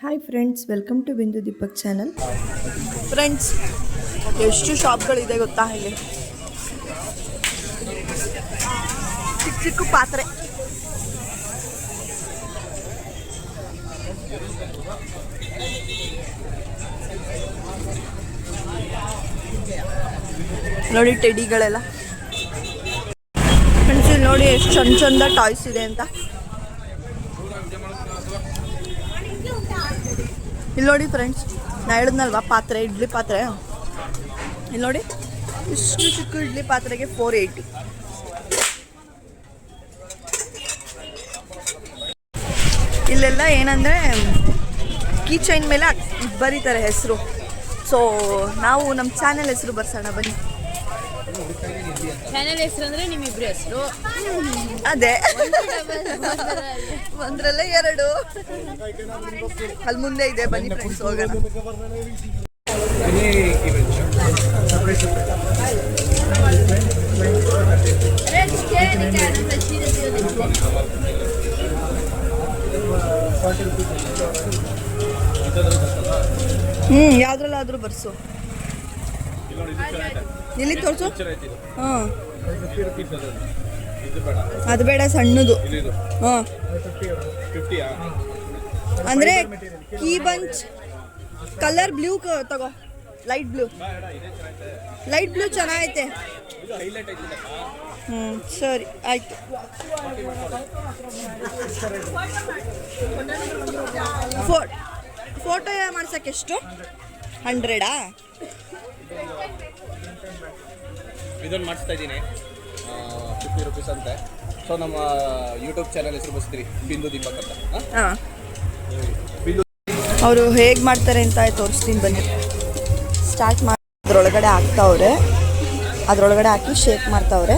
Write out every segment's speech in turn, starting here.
Hi friends, welcome to Bindu Deepak channel. Friends, ಎಷ್ಟು ಶಾಪ್ಗಳಿದೆ ಗೊತ್ತಾ ಇಲ್ಲಿ. ಚಿಕ್ಕ ಚಿಕ್ಕ ಪಾತ್ರೆ, ನೋಡಿ ಟೆಡಿಗಳೆಲ್ಲ. ಫ್ರೆಂಡ್ಸ್, ಇಲ್ಲಿ ನೋಡಿ ಎಷ್ಟು ಚಂದ ಚಂದ ಟಾಯ್ಸ್ ಇದೆ ಅಂತ. ಇಲ್ಲಿ ನೋಡಿ ಫ್ರೆಂಡ್ಸ್, ನಾ ಹೇಳಿದ್ನಲ್ವಾ ಪಾತ್ರೆ, ಇಡ್ಲಿ ಪಾತ್ರೆ. ಇಲ್ಲಿ ನೋಡಿ, ಇಷ್ಟು ಚಿಕ್ಕ ಇಡ್ಲಿ ಪಾತ್ರೆಗೆ 480. ಇಲ್ಲೆಲ್ಲ ಏನಂದರೆ ಕೀ ಚೈನ್ ಮೇಲೆ ಬರೀತಾರೆ ಹೆಸರು. ಸೊ ನಾವು ನಮ್ಮ ಚಾನೆಲ್ ಹೆಸರು ಬರ್ಸೋಣ ಬನ್ನಿ. ಚಾನೆಲ್ ಹೆಸರು ಅಂದರೆ ನಿಮ್ಮಿಬ್ರು ಹೆಸರು ಅದೇ, ಒಂದ್ರಲ್ಲೇ ಎರಡು. ಅಲ್ಲಿ ಮುಂದೆ ಇದೆ, ಬನ್ನಿ ಫ್ರೆಂಡ್ಸ್ ಹೋಗೋಣ. ಯಾವ್ದ್ರಲ್ಲಾದ್ರೂ ಬರ್ಸು. ಇಲ್ಲಿ ತೋರಿಸು. ಹಾಂ, ಅದು ಬೇಡ, ಸಣ್ಣದು. ಹಾಂ, ಅಂದರೆ ಕೀ ಬಂಚ್ ಕಲರ್ ಬ್ಲೂ ತಗೋ. ಲೈಟ್ ಬ್ಲೂ ಚೆನ್ನಾಗೈತೆ. ಸರಿ ಆಯಿತು. ಫೋಟೋ ಮಾಡ್ಸೋಕ್ಕೆ ಎಷ್ಟು? 100? ಇದೊಂದು ಮಾಡಿಸ್ತಾ ಇದ್ದೀನಿ, 50 ರೂಪೀಸ್ ಅಂತೆ. ಸೊ ನಮ್ಮ ಯೂಟ್ಯೂಬ್ ಚಾನಲ್ ಹೆಸರು ಬರ್ಸ್ತೀರಿ, ಬಿಂದು ದೀಪಕ್ ಅಂತ. ಹಾಂ, ಅವರು ಹೇಗೆ ಮಾಡ್ತಾರೆ ಅಂತ ತೋರಿಸ್ತೀನಿ ಬನ್ನಿ. ಸ್ಟಾರ್ಟ್ ಮಾಡಿ ಅದ್ರೊಳಗಡೆ ಹಾಕ್ತಾವ್ರೆ, ಅದರೊಳಗಡೆ ಹಾಕಿ ಶೇಕ್ ಮಾಡ್ತಾವ್ರೆ.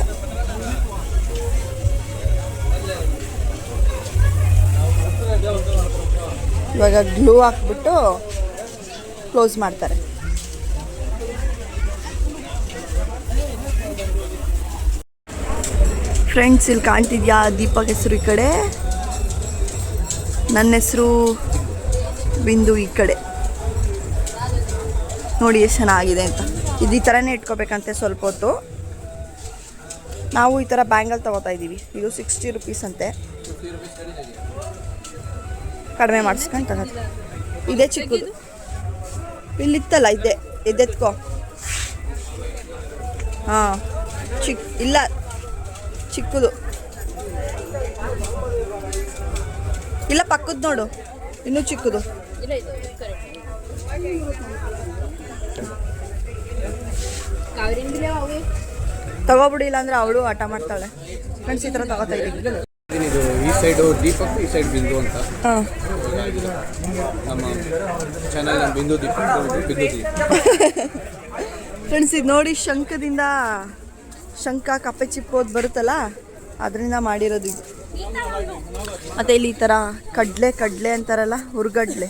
ಇವಾಗ ಗ್ಲೂ ಹಾಕ್ಬಿಟ್ಟು ಕ್ಲೋಸ್ ಮಾಡ್ತಾರೆ. ಫ್ರೆಂಡ್ಸ್, ಇಲ್ಲಿ ಕಾಣ್ತಿದ್ಯಾ ದೀಪಕ್ ಹೆಸರು ಈ ಕಡೆ, ನನ್ನ ಹೆಸರು ಬಿಂದು ಈ ಕಡೆ. ನೋಡಿ ಎಷ್ಟು ಚೆನ್ನಾಗಿದೆ ಅಂತ. ಇದು ಈ ಥರನೇ ಇಟ್ಕೋಬೇಕಂತೆ ಸ್ವಲ್ಪ ಹೊತ್ತು. ನಾವು ಈ ಥರ ಬ್ಯಾಂಗಲ್ ತೊಗೋತಾ ಇದ್ದೀವಿ. ಇದು 60 ರೂಪೀಸ್ ಅಂತೆ. ಕಡಿಮೆ ಮಾಡಿಸ್ಕೊಂಡು ತಗೋದು. ಇದೇ ಚಿಕ್ಕದು, ಇಲ್ಲಿತ್ತಲ್ಲ, ಇದೆತ್ಕೋ. ಹಾಂ, ಇಲ್ಲ ಚಿಕ್ಕದು ಇಲ್ಲ, ಪಕ್ಕದ ನೋಡು, ಇನ್ನೂ ಚಿಕ್ಕದು. ತಗೋಬಿಡಿ, ಇಲ್ಲಾಂದ್ರೆ ಅವಳು ಆಟ ಮಾಡ್ತಾಳೆ. ಫ್ರೆಂಡ್ಸ್, ಈ ಥರ ತಗೋತಾ ಇದ್ದೀವಿ. ಇದು ಈ ಸೈಡು ದೀಪಕ್, ಈ ಸೈಡ್ ಬಿಂದು ಅಂತ. ಹಾಂ, ನಮ್ಮ ಚಾನಲ್ ಬಿಂದು ದೀಪಕ್, ಬಿಂದು ದೀಪಕ್. ಫ್ರೆಂಡ್ಸ್, ಇದು ನೋಡಿ, ಶಂಖ ಕಪ್ಪೆ ಚಿಪ್ಪೋದು ಬರುತ್ತಲ್ಲ, ಅದರಿಂದ ಮಾಡಿರೋದು ಇದು. ಮತ್ತು ಇಲ್ಲಿ ಈ ಥರ ಕಡಲೆ ಅಂತಾರಲ್ಲ, ಹುರ್ಗಡ್ಲೆ,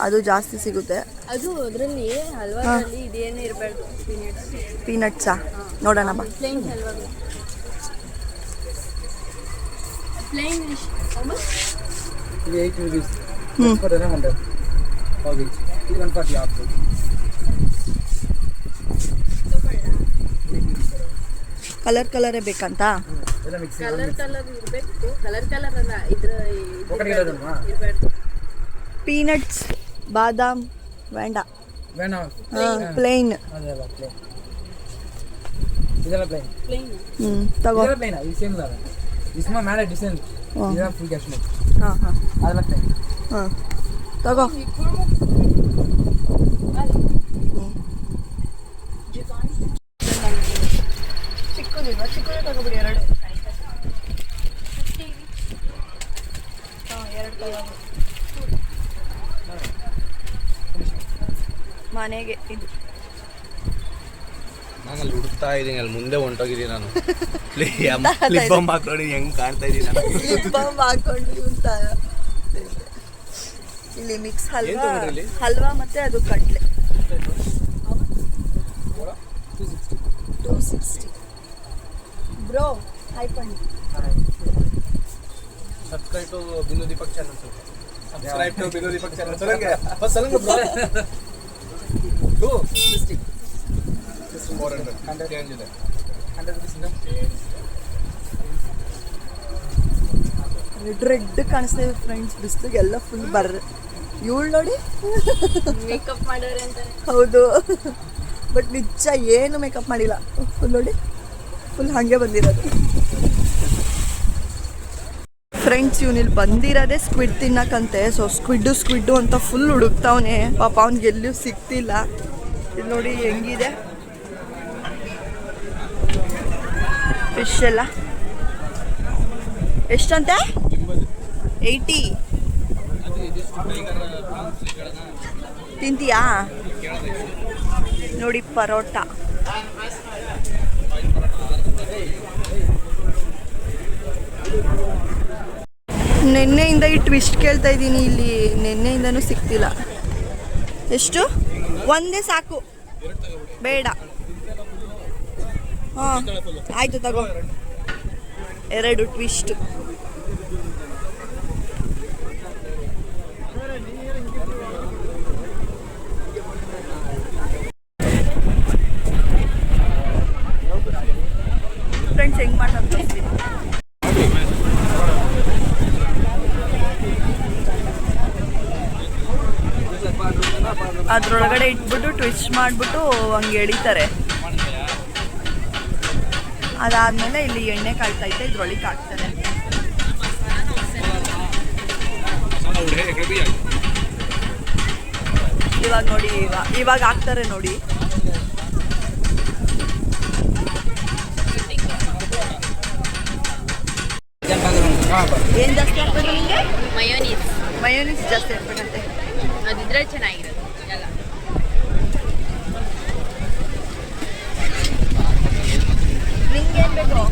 ಅದು ಜಾಸ್ತಿ ಸಿಗುತ್ತೆ. ಅದು ಅದರಲ್ಲಿ ಹಲ್ವಾದಲ್ಲಿ ಇದೇನೇ ಇರಬಾರ್ದು, ಪೀನಟ್ಸಾ? ನೋಡೋಣ ಬಾ. Plain halwa, plain 8 rupees. 100. Okay. 140 ಆಫ್. ಕಲರೇ ಬೇಕಂತ? ಕಲರ್ ಇರಬೇಕು. ಕಲರ್ ಅಲ್ಲ, ಇರಬಾರ್ದು. ಪೀನಟ್ಸ್, ಬಾದಾಮ್ ಬೇಡ, ಪ್ಲೇನ್. ತಗೋ. ಹಾಂ, ತಗೋ. ಚಿಕ್ಕದು ತಗೋಬಿಡಿ, ಎರಡು ತಗೋ. ಮನೆಗೆ ಇದು ನಾನು ಅಲ್ಲಿ ಹುಡುಕ್ತಾ ಇದ್ದೀನಿ, ಅಲ್ಲಿ ಮುಂದೆ ಹೊಂಟೋಗಿದ್ದೀನಿ ನಾನು. ಲಿಪ್ ಬಾಂಬ್ ಹಾಕೊಂಡು ಹೆಂಗೆ ಕಾಣ್ತಾ ಇದ್ದೀನಿ ನಾನು. ಲಿಪ್ ಬಾಂಬ್ ಹಾಕೊಂಡು ಅಂತ. ಇಲ್ಲಿ ಮಿಕ್ಸ್ ಹಲ್ವಾ ಮತ್ತೆ ಅದು ಕಡ್ಲೆ 260. ಬ್ರೋ, ಹಾಯ್ ಪಂಡಿ. Subscribe to Bindu Deepak channel. Subscribe to Bidu Deepak channel. चलेंगे बस चलेंगे bro. 260. 400. Change ಇದೆ. 100 rupees ಇಂದ. ರೆಡ್ ಕಾಣಿಸ್ತೇವೆ ಫ್ರೆಂಡ್ಸ್, ಬಿಸಿಲಿಗೆಲ್ಲ ಫುಲ್ ಬರ್ರೆ. ಇವಳು ನೋಡಿ ಮೇಕಪ್ ಮಾಡೋರೆ ಅಂತ. ಹೌದು, ಬಟ್ ನಿಜ ಏನು ಮೇಕಪ್ ಮಾಡಿಲ್ಲ. ಫುಲ್ ನೋಡಿ, ಫುಲ್ ಹಾಗೆ ಬಂದಿರೋದು. ಫ್ರೆಂಡ್ಸ್, ಇವನಿಲ್ಲಿ ಬಂದಿರೋದೇ ಸ್ಕ್ವಿಡ್ ತಿನ್ನಕ್ಕಂತೆ. ಸೊ ಸ್ಕ್ವಿಡ್ಡು ಅಂತ ಫುಲ್ ಹುಡುಕ್ತಾವನೆ. ಪಾಪ ಅವ್ನಿಗೆ ಎಲ್ಲೂ ಸಿಗ್ತಿಲ್ಲ. ಇದು ನೋಡಿ ಹೆಂಗಿದೆ ಫಿಶ್ ಎಲ್ಲ. ಎಷ್ಟಂತೆ? 80. ತಿಂತೀಯಾ? ನೋಡಿ ಪರೋಟ. ನೆನ್ನೆಯಿಂದ ಈ ಟ್ವಿಸ್ಟ್ ಕೇಳ್ತಾ ಇದ್ದೀನಿ. ಇಲ್ಲಿ ನೆನ್ನೆಯಿಂದನೂ ಸಿಗ್ತಿಲ್ಲ. ಎಷ್ಟು? ಒಂದೇ ಸಾಕು, ಬೇಡ. ಹಾಂ ಆಯಿತು, ತಗೋ 2 ಟ್ವಿಸ್ಟ್. ಫ್ರೆಂಡ್ಸ್, ಹೆಂಗೆ ಮಾಡೋದು ತೋರಿಸ್ತೀನಿ. ಅದ್ರೊಳಗಡೆ ಇಟ್ಬಿಟ್ಟು ಟ್ವಿಸ್ಟ್ ಮಾಡಿಬಿಟ್ಟು ಹಂಗೆ ಎಳಿತಾರೆ. ಅದಾದಮೇಲೆ ಇಲ್ಲಿ ಎಣ್ಣೆ ಕಾಯ್ತೈತೆ, ಇದ್ರೊಳಗೆ ಹಾಕ್ತಾರೆ. ಇವಾಗ ನೋಡಿ, ಇವಾಗ ಹಾಕ್ತಾರೆ ನೋಡಿ. ಏನು ಜಾಸ್ತಿ ಹಾಕ್ಬೇಕು ನಿಮಗೆ? ಮಯೋನೀಸ್ ಜಾಸ್ತಿ ಹಾಕ್ಬೇಕಂತೆ. ಅದಿದ್ರೆ ಚೆನ್ನಾಗಿರೋದು ಎಲ್ಲ. ನಿಂಗೆ ಏನು ಬೇಕು?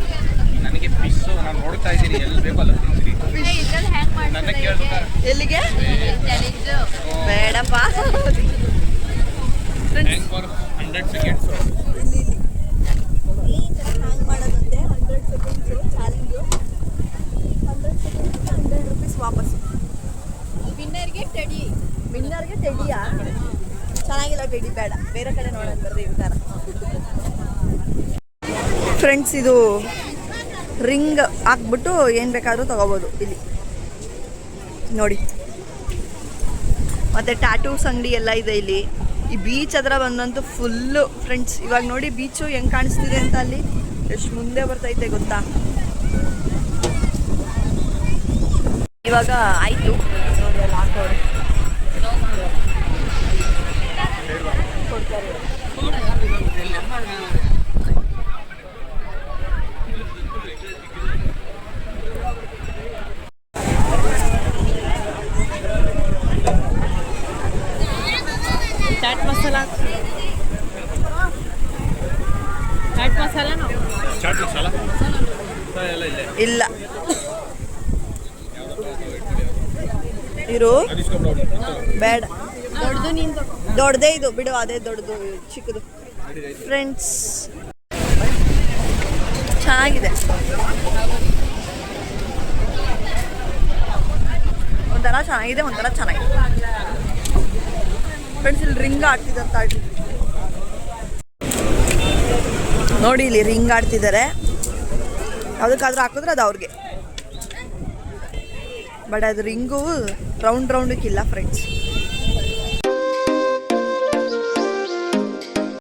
ನನಗೆ ಫಿಶ್ ನಾನು ನೋಡ್ತಾ ಇದ್ದೀನಿ, ಎಲ್ಲಿ ಬೇಕಲ್ಲ ತಿಂತೀನಿ. ಇದ್ರಲ್ಲಿ ಹ್ಯಾಂಗ್ ನನ್ನ ಮಾಡ್ತಾರೆ? ಕೇಳ್ತಾರೆ. ಎಲ್ಲಿಗೆ? ಚಾಲೆಂಜು ಬೇಡಪ್ಪ. Hang for 100 seconds. ಈ ಥರ ಹ್ಯಾಂಗ್ ಮಾಡೋದಂತೆ. 100 ಸೆಕೆಂಡ್ಸು ಚಾಲೆಂಜು. 100 ಸೆಕೆಂಡ್ಸ್ 100 ರೂಪೀಸ್ ವಾಪಸ್ಸು. ವಿನ್ನರ್ಗೆ ಟೆಡಿ. ವಿನ್ನರ್ಗೆ ಟೆಡಿಯಾ? ಚೆನ್ನಾಗಿಲ್ಲ ಟೆಡಿ, ಬೇಡ. ಬೇರೆ ಕಡೆ ನೋಡೋಣ ಬರ್ರಿ ಈ ಥರ. ಫ್ರೆಂಡ್ಸ್, ಇದು ರಿಂಗ್ ಹಾಕ್ಬಿಟ್ಟು ಏನು ಬೇಕಾದರೂ ತೊಗೋಬೋದು ಇಲ್ಲಿ ನೋಡಿ. ಮತ್ತು ಟ್ಯಾಟೂಸ್ ಅಂಗಡಿ ಎಲ್ಲ ಇದೆ ಇಲ್ಲಿ. ಈ ಬೀಚ್ ಹತ್ರ ಬಂದಂತೂ ಫುಲ್ಲು ಫ್ರೆಂಡ್ಸ್. ಇವಾಗ ನೋಡಿ ಬೀಚು ಹೆಂಗೆ ಕಾಣಿಸ್ತಿದೆ ಅಂತ. ಅಲ್ಲಿ ಎಷ್ಟು ಮುಂದೆ ಬರ್ತೈತೆ ಗೊತ್ತಾ. ಇವಾಗ ಆಯಿತು ನೋಡಿ, ಅಲ್ಲಿ ಹಾಕೋರು ಕೊಡ್ತಾರೆ. ಚಾಟ್ ಮಸಾಲ. ಚಾಟ್ ಮಸಾಲನೋ? ಚಾಟ್ ಮಸಾಲ ಎಲ್ಲ ಇದೆ. ಇಲ್ಲ ಇರು, ಬೇಡ. ದೊಡ್ಡದು ನಿಂದು. ದೊಡ್ಡದೇ ಇದು ಬಿಡು, ಅದೇ ದೊಡ್ಡದು, ಚಿಕ್ಕದು. ಫ್ರೆಂಡ್ಸ್, ಚೆನ್ನಾಗಿದೆ. ಒಂಥರ ಚೆನ್ನಾಗಿದೆ, ಒಂಥರ ಚೆನ್ನಾಗಿದೆ. ಫ್ರೆಂಡ್ಸ್, ಇಲ್ಲಿ ರಿಂಗ್ ಆಡ್ತಿದ್ದಾರೆ ನೋಡಿ. ಇಲ್ಲಿ ರಿಂಗ್ ಆಡ್ತಿದ್ದಾರೆ. ಯಾವುದಕ್ಕಾದ್ರೂ ಹಾಕಿದ್ರೆ ಅದು ಅವ್ರಿಗೆ. ಬಟ್ ಅದು ರಿಂಗು ರೌಂಡ್ ರೌಂಡಕ್ಕಿಲ್ಲ ಫ್ರೆಂಡ್ಸ್.